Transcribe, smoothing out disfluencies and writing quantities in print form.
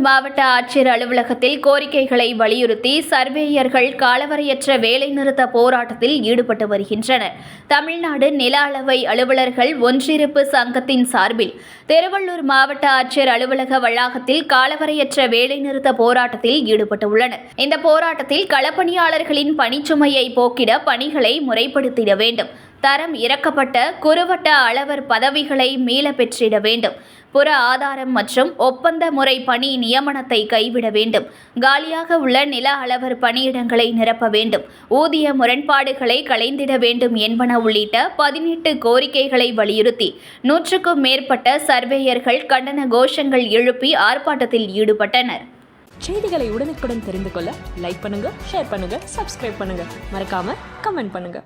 மாவட்ட ஆட்சியர் அலுவலகத்தில் கோரிக்கைகளை வலியுறுத்தி சர்வேயர்கள் காலவரையற்ற வேலைநிறுத்த போராட்டத்தில் ஈடுபட்டு வருகின்றனர். தமிழ்நாடு நில அளவை அலுவலர்கள் ஒன்றிருப்பு சங்கத்தின் சார்பில் திருவள்ளூர் மாவட்ட ஆட்சியர் அலுவலக வளாகத்தில் காலவரையற்ற வேலைநிறுத்த போராட்டத்தில் ஈடுபட்டுள்ளனர். இந்த போராட்டத்தில் களப்பணியாளர்களின் பணிச்சுமையை போக்கிட பணிகளை முறைப்படுத்திட வேண்டும், தரம் இறக்கப்பட்ட குறுவட்ட அளவர் பதவிகளை மீள பெற்றிட வேண்டும், புற ஆதாரம் மற்றும் ஒப்பந்த முறை பணி நியமனத்தை கைவிட வேண்டும், காலியாக உள்ள நில அளவர் பணியிடங்களை நிரப்ப வேண்டும், ஊதிய முரண்பாடுகளை களைந்திட வேண்டும் என்பன உள்ளிட்ட 18 கோரிக்கைகளை வலியுறுத்தி 100க்கும் மேற்பட்ட சர்வேயர்கள் கண்டன கோஷங்கள் எழுப்பி ஆர்ப்பாட்டத்தில் ஈடுபட்டனர். செய்திகளை உடனுக்குடன் தெரிந்து கொள்ள லைக் பண்ணுங்க, ஷேர் பண்ணுங்க, சப்ஸ்கிரைப் பண்ணுங்க, மறக்காம கமெண்ட் பண்ணுங்க.